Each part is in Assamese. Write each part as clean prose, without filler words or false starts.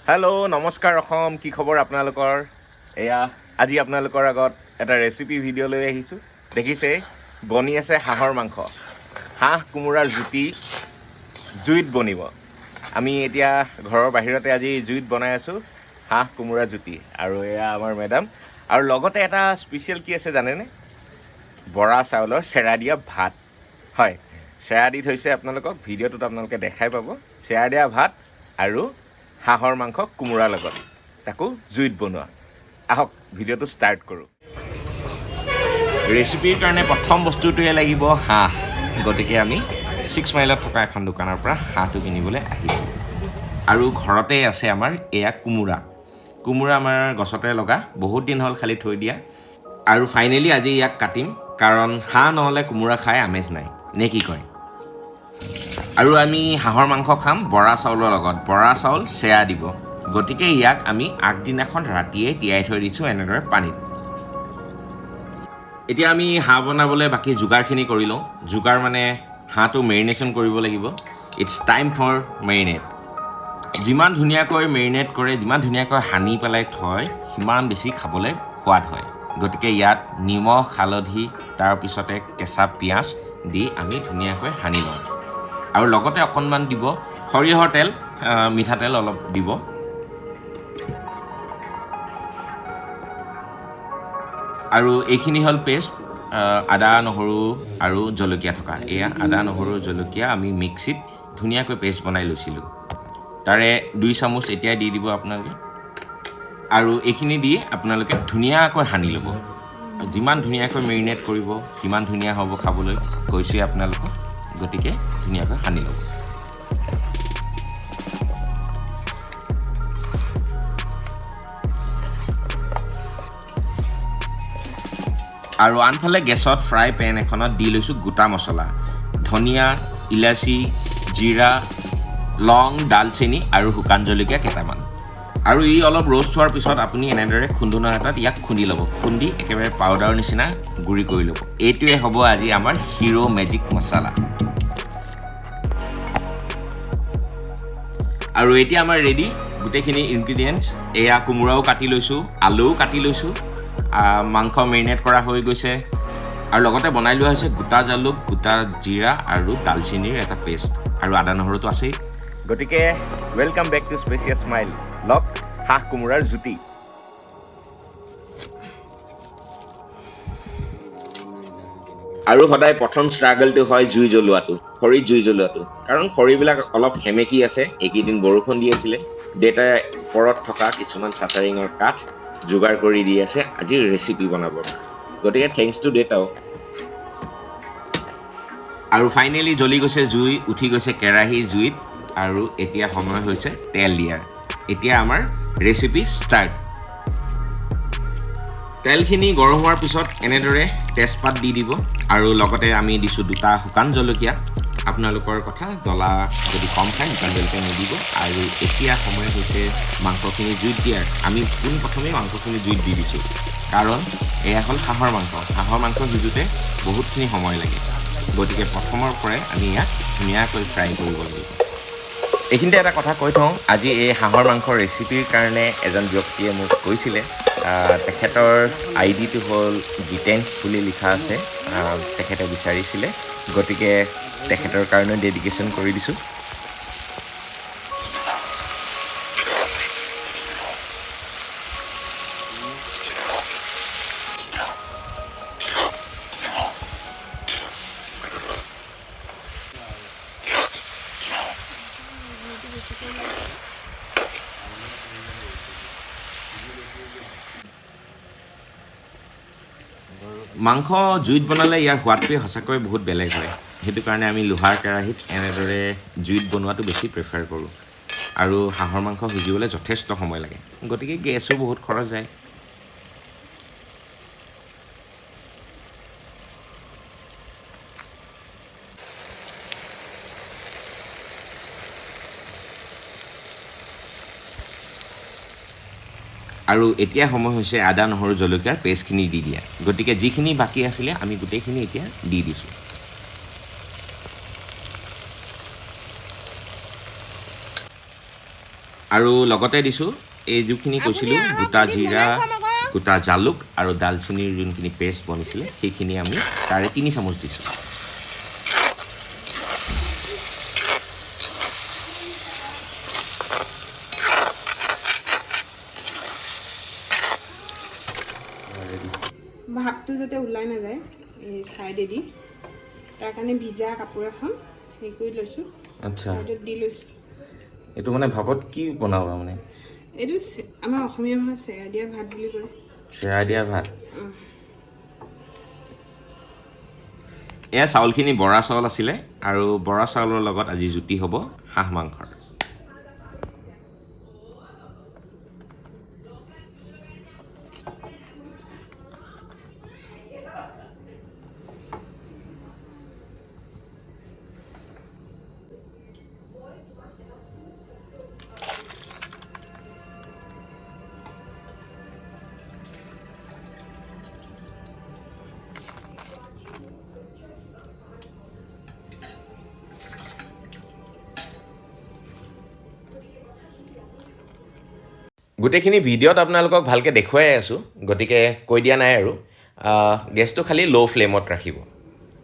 হেল্ল' নমস্কাৰ অসম, কি খবৰ আপোনালোকৰ? এয়া আজি আপোনালোকৰ আগত এটা ৰেচিপি ভিডিঅ' লৈ আহিছোঁ। দেখিছে বনি আছে হাঁহৰ মাংস, হাঁহ কোমোৰাৰ জুতি জুইত বনিব। আমি এতিয়া ঘৰৰ বাহিৰতে আজি জুইত বনাই আছোঁ হাঁহ কোমোৰা জুতি, আৰু এয়া আমাৰ মেডাম। আৰু লগতে এটা স্পেচিয়েল কি আছে জানেনে? বৰা চাউলৰ চেৰা দিয়া ভাত। হয়, চেৰা দি থৈছে আপোনালোকক, ভিডিঅ'টোত আপোনালোকে দেখাই পাব। চেৰা দিয়া ভাত আৰু হাঁহৰ মাংস কোমোৰাৰ লগত, তাকো জুইত বনোৱা। আহক ভিডিঅ'টো ষ্টাৰ্ট কৰোঁ। ৰেচিপিৰ কাৰণে প্ৰথম বস্তুটোৱে লাগিব হাঁহ। গতিকে আমি 6 মাইলত থকা এখন দোকানৰ পৰা হাঁহটো কিনিবলৈ আহিলোঁ। আৰু ঘৰতে আছে আমাৰ এয়া কোমোৰা। কোমোৰা আমাৰ গছতে লগা, বহুত দিন হ'ল খালি থৈ দিয়া। আৰু ফাইনেলি আজি ইয়াক কাটিম, কাৰণ হাঁহ নহ'লে কোমোৰা খাই আমেজ নাই, নে কি কয়? আৰু আমি হাঁহৰ মাংস খাম বৰা চাউলৰ লগত। বৰা চাউল চেৰা দিব, গতিকে ইয়াক আমি আগদিনাখন ৰাতিয়ে তিয়াই থৈ দিছোঁ এনেদৰে পানীত। এতিয়া আমি হাঁহ বনাবলৈ বাকী যোগাৰখিনি কৰি লওঁ। যোগাৰ মানে হাঁহটো মেৰিনেশ্যন কৰিব লাগিব। It's time for marinate. যিমান ধুনীয়াকৈ মেৰিনেট কৰে, যিমান ধুনীয়াকৈ সানি পেলাই থয়, সিমান বেছি খাবলৈ সোৱাদ হয়। গতিকে ইয়াত নিমখ, হালধি, তাৰপিছতে কেঁচা পিঁয়াজ দি আমি ধুনীয়াকৈ সানি লওঁ। আৰু লগতে অকণমান দিব সৰিয়হৰ তেল, মিঠাতেল অলপ দিব। আৰু এইখিনি হ'ল পেষ্ট, আদা নহৰু আৰু জলকীয়া থকা। এয়া আদা নহৰু জলকীয়া আমি মিক্সিত ধুনীয়াকৈ পেষ্ট বনাই লৈছিলোঁ। তাৰে 2 চামুচ এতিয়াই দি দিব আপোনালোকে। আৰু এইখিনি দি আপোনালোকে ধুনীয়াকৈ সানি ল'ব। যিমান ধুনীয়াকৈ মেৰিনেট কৰিব, সিমান ধুনীয়া হ'ব খাবলৈ, কৈছোঁৱেই আপোনালোকক। গতিকে ধুনীয়াকৈ সানি ল'ব। আৰু আনফালে গেছত ফ্ৰাই পেন এখনত দি লৈছোঁ গোটা মছলা, ধনিয়া, ইলাচি, জিৰা, লং, ডালচেনি আৰু শুকান জলকীয়া কেইটামান। আৰু ই অলপ ৰ'ষ্ট হোৱাৰ পিছত আপুনি এনেদৰে খুন্দুনা এটাত ইয়াক খুন্দি ল'ব। খুন্দি একেবাৰে পাউডাৰৰ নিচিনা গুড়ি কৰি ল'ব। এইটোৱে হ'ব আজি আমাৰ হিৰো মেজিক মছলা। আৰু এতিয়া আমাৰ ৰেডি গোটেইখিনি ইনগ্ৰিডিয়েণ্টছ। এয়া কোমোৰাও কাটি লৈছোঁ, আলুও কাটি লৈছোঁ, মাংস মেৰিনেট কৰা হৈ গৈছে। আৰু লগতে বনাই লোৱা হৈছে গোটা জালুক, গোটা জিৰা আৰু ডালচেনিৰ এটা পেষ্ট, আৰু আদা নহৰুটো আছেই। গতিকে ৱেলকাম বেক টু স্পেচিয়াছ স্মাইল। লওক হাঁহ কোমোৰাৰ জুতি। আৰু সদায় প্ৰথম ষ্ট্ৰাগলটো হয় জুই জ্বলোৱাটো, খৰিত জুই জ্বলোৱাটো। কাৰণ খৰিবিলাক অলপ সেমেকি আছে, এইকেইদিন বৰষুণ দি আছিলে। দেউতাই ওপৰত থকা কিছুমান চাটাৰিঙৰ কাঠ যোগাৰ কৰি দি আছে আজিৰ ৰেচিপি বনাবৰ কাৰণে। গতিকে থেংকছ টু দেউতাও। আৰু ফাইনেলি জ্বলি গৈছে জুই, উঠি গৈছে কেৰাহী জুইত, আৰু এতিয়া সময় হৈছে তেল দিয়াৰ। এতিয়া আমাৰ ৰেচিপি ষ্টাৰ্ট। তেলখিনি গৰম হোৱাৰ পিছত এনেদৰে তেজপাত দি দিব, আৰু লগতে আমি দিছোঁ 2টা শুকান জলকীয়া। আপোনালোকৰ কথা, জ্বলা যদি কম খায় শুকান জলকীয়া নিদিব। আৰু এতিয়া সময় হৈছে মাংসখিনি জুইত দিয়াৰ। আমি পোনপ্ৰথমেই মাংসখিনি জুইত দি দিছোঁ, কাৰণ এয়া হ'ল হাঁহৰ মাংস। হাঁহৰ মাংস সিজোঁতে বহুতখিনি সময় লাগে। গতিকে প্ৰথমৰ পৰাই আমি ইয়াক ধুনীয়াকৈ ফ্ৰাই কৰিব লাগিব। এইখিনিতে এটা কথা কৈ থওঁ, আজি এই হাঁহৰ মাংসৰ ৰেচিপিৰ কাৰণে এজন ব্যক্তিয়ে মোক কৈছিলে, তেখেতৰ আইডিটো হ'ল জিতেন বুলি লিখা আছে, তেখেতে বিচাৰিছিলে। গতিকে তেখেতৰ কাৰণে ডেডিকেশ্যন কৰি দিছোঁ। মাংস জুইত বনালে ইয়াৰ সোৱাদটোৱে সঁচাকৈ বহুত বেলেগ হয়। সেইটো কাৰণে আমি লোহাৰ কেৰাহীত এনেদৰে জুইত বনোৱাটো বেছি প্ৰিফাৰ কৰোঁ। আৰু হাঁহৰ মাংস সিজিবলৈ যথেষ্ট সময় লাগে, গতিকে গেছো বহুত খৰচ যায়। আৰু এতিয়া সময় হৈছে আদা নহৰু জলকীয়াৰ পেষ্টখিনি দি দিয়া। গতিকে যিখিনি বাকী আছিলে আমি গোটেইখিনি এতিয়া দি দিছোঁ। আৰু লগতে দিছোঁ এই যিখিনি কৈছিলোঁ গোটা জিৰা গোটা জালুক আৰু ডালচেনিৰ যোনখিনি পেষ্ট বনিছিলে সেইখিনি আমি তাৰে 3 চামুচ দিছোঁ ভাপটো যাতে ওলাই নাযায় এই সাইডেদি তাৰ কাৰণে ভিজা কাপোৰ এখন হেৰি কৰি লৈছোঁ আচ্ছা সাইডত দি লৈছোঁ এইটো মানে ভাপত কি বনাবা মানে এইটো আমাৰ অসমীয়া ভাষাত চেৰা দিয়া ভাত বুলি কয় চেৰা দিয়া ভাত এয়া চাউলখিনি বৰা চাউল আছিলে আৰু বৰা চাউলৰ লগত আজি জুতি হ'ব হাঁহ মাংসৰ গোটেইখিনি ভিডিঅ'ত আপোনালোকক ভালকৈ দেখুৱাই আছোঁ গতিকে কৈ দিয়া নাই আৰু গেছটো খালি ল' ফ্লেমত ৰাখিব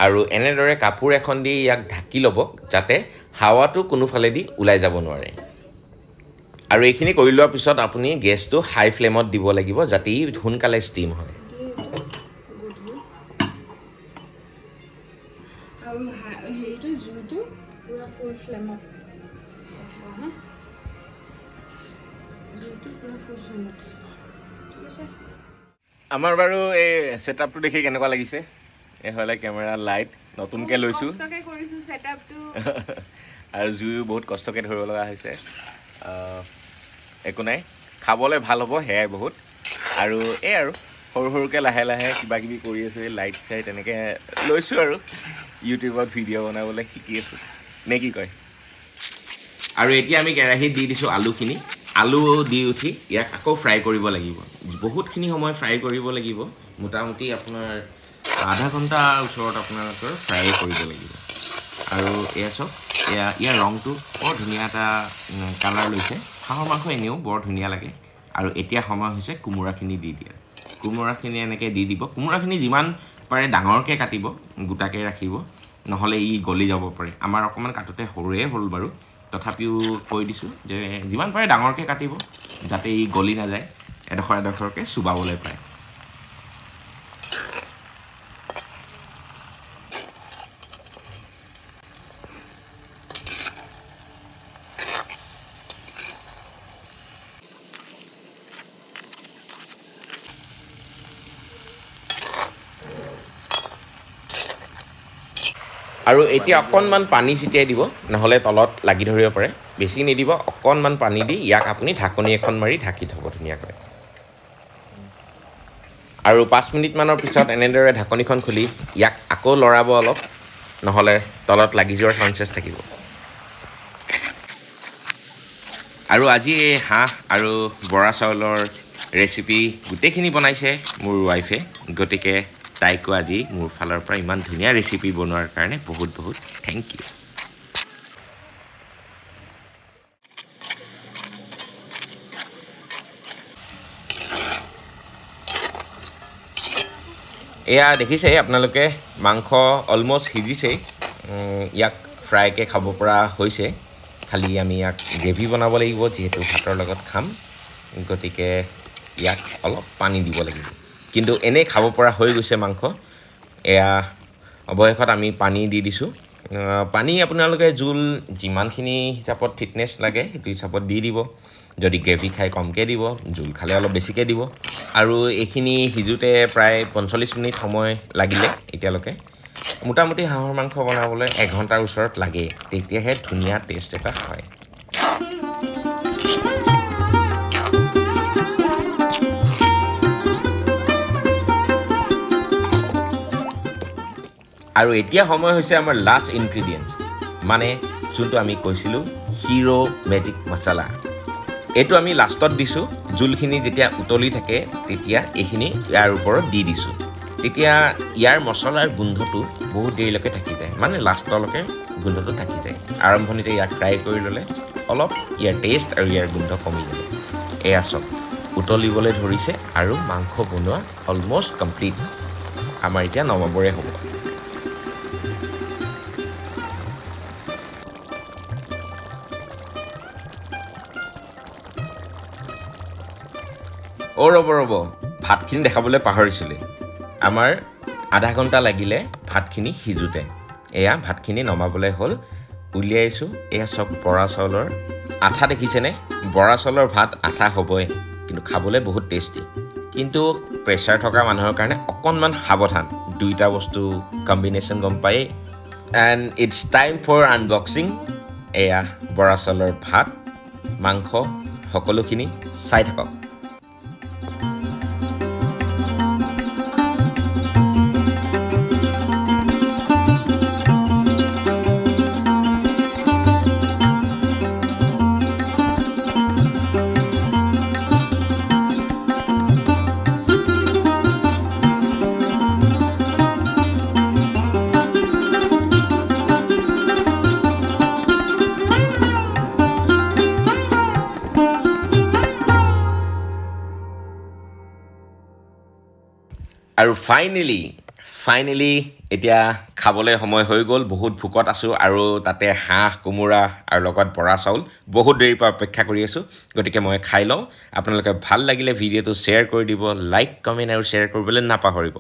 আৰু এনেদৰে কাপোৰ এখন দি ইয়াক ঢাকি ল'ব যাতে হাৱাটো কোনোফালেদি ওলাই যাব নোৱাৰে আৰু এইখিনি কৰি লোৱাৰ পিছত আপুনি গেছটো হাই ফ্লেমত দিব লাগিব যাতে ই সোনকালে ষ্টিম হয় আৰু হেৰিটো জুইটো পুৰা ফুল ফ্লেমত আমাৰ বাৰু এই ছেটআপটো দেখি কেনেকুৱা লাগিছে এইফালে কেমেৰা লাইট নতুনকৈ লৈছোঁ আৰু জুইও বহুত কষ্টকৈ ধৰিব লগা হৈছে একো নাই খাবলৈ ভাল হ'ব সেয়াই বহুত আৰু এই আৰু সৰু সৰুকৈ লাহে লাহে কিবা কিবি কৰি আছোঁ এই লাইট চাই তেনেকৈ লৈছোঁ আৰু ইউটিউবত ভিডিঅ' বনাবলৈ শিকি আছোঁ নে কি কয় আৰু এতিয়া আমি কেৰাহীত দি দিছোঁ আলুখিনি আলু দি উঠি ইয়াক আকৌ ফ্ৰাই কৰিব লাগিব বহুতখিনি সময় ফ্ৰাই কৰিব লাগিব মোটামুটি আপোনাৰ আধা ঘণ্টাৰ ওচৰত আপোনালোকৰ ফ্ৰাই কৰিব লাগিব আৰু এয়া চাওক ইয়াৰ ৰংটো বৰ ধুনীয়া এটা কালাৰ লৈছে হাঁহৰ মাংস এনেও বৰ ধুনীয়া লাগে আৰু এতিয়া সময় হৈছে কোমোৰাখিনি দি দিয়া কোমোৰাখিনি এনেকৈ দি দিব কোমোৰাখিনি যিমান পাৰে ডাঙৰকৈ কাটিব গোটাকৈ ৰাখিব নহ'লে ই গলি যাব পাৰে আমাৰ অকণমান কাটোতে সৰুৱে হ'ল বাৰু তথাপিও কৈ দিছোঁ যে যিমান পাৰে ডাঙৰকৈ কাটিব যাতে ই গলি নাযায় এডোখৰ এডোখৰকৈ চুবাবলৈ পায় আৰু এতিয়া অকণমান পানী ছটিয়াই দিব নহ'লে তলত লাগি ধৰিব পাৰে বেছি নিদিব অকণমান পানী দি ইয়াক আপুনি ঢাকনি এখন মাৰি ঢাকি থ'ব ধুনীয়াকৈ আৰু 5 মিনিটমানৰ পিছত এনেদৰে ঢাকনিখন খুলি ইয়াক আকৌ লৰাব অলপ নহ'লে তলত লাগি যোৱাৰ চান্সেছ থাকিব আৰু আজি এই হাঁহ আৰু বৰা চাউলৰ ৰেচিপি গোটেইখিনি বনাইছে মোৰ ৱাইফে গতিকে তাইকো আজি মোৰ ফালৰ পৰা ইমান ধুনীয়া ৰেচিপি বনোৱাৰ কাৰণে বহুত বহুত থেংক ইউ এয়া দেখিছে আপোনালোকে মাংস অলমষ্ট সিজিছেই ইয়াক ফ্ৰাইকৈ খাব পৰা হৈছে খালি আমি ইয়াক গ্ৰেভি বনাব লাগিব যিহেতু ভাতৰ লগত খাম গতিকে ইয়াক অলপ পানী দিব লাগিব কিন্তু এনেই খাব পৰা হৈ গৈছে মাংস এয়া অৱশেষত আমি পানী দি দিছোঁ পানী আপোনালোকে জোল যিমানখিনি হিচাপত থিকনেছ লাগে সেইটো হিচাপত দি দিব যদি গ্ৰেভি খাই কমকৈ দিব জোল খালে অলপ বেছিকৈ দিব আৰু এইখিনি সিজোতে প্ৰায় 45 মিনিট সময় লাগিলে এতিয়ালৈকে মোটামুটি হাঁহৰ মাংস বনাবলৈ 1 ঘণ্টাৰ ওচৰত লাগে তেতিয়াহে ধুনীয়া টেষ্ট এটা হয় আৰু এতিয়া সময় হৈছে আমাৰ লাষ্ট ইনগ্ৰিডিয়েণ্টছ মানে যোনটো আমি কৈছিলোঁ হিৰো মেজিক মছলা এইটো আমি লাষ্টত দিছোঁ জোলখিনি যেতিয়া উতলি থাকে তেতিয়া এইখিনি ইয়াৰ ওপৰত দি দিছোঁ তেতিয়া ইয়াৰ মছলাৰ গোন্ধটো বহুত দেৰিলৈকে থাকি যায় মানে লাষ্টলৈকে গোন্ধটো থাকি যায় আৰম্ভণিতে ইয়াক ফ্ৰাই কৰি ল'লে অলপ ইয়াৰ টেষ্ট আৰু ইয়াৰ গোন্ধ কমি যাব এয়া চব উতলিবলৈ ধৰিছে আৰু মাংস বনোৱা অলম'ষ্ট কমপ্লিট আমাৰ এতিয়া নমাবৰে হ'ব ৰ'ব ভাতখিনি দেখাবলৈ পাহৰিছিলোঁ আমাৰ আধা ঘণ্টা লাগিলে ভাতখিনি সিজোতে এয়া ভাতখিনি নমাবলৈ হ'ল উলিয়াইছোঁ এয়া চব বৰা চাউলৰ আঠা দেখিছেনে বৰা চাউলৰ ভাত আঠা হ'বই কিন্তু খাবলৈ বহুত টেষ্টি কিন্তু প্ৰেছাৰ থকা মানুহৰ কাৰণে অকণমান সাৱধান দুইটা বস্তু কম্বিনেশ্যন গম পায়েই and it's time for unboxing এয়া বৰা চাউলৰ ভাত মাংস সকলোখিনি চাই থাকক আৰু ফাইনেলি এতিয়া খাবলৈ সময় হৈ গ'ল বহুত ভোকত আছোঁ আৰু তাতে হাঁহ কোমোৰা আৰু লগত বৰা চাউল বহুত দেৰিৰ পৰা অপেক্ষা কৰি আছোঁ গতিকে মই খাই লওঁ আপোনালোকে ভাল লাগিলে ভিডিঅ'টো শ্বেয়াৰ কৰি দিব লাইক কমেণ্ট আৰু শ্বেয়াৰ কৰিবলৈ নাপাহৰিব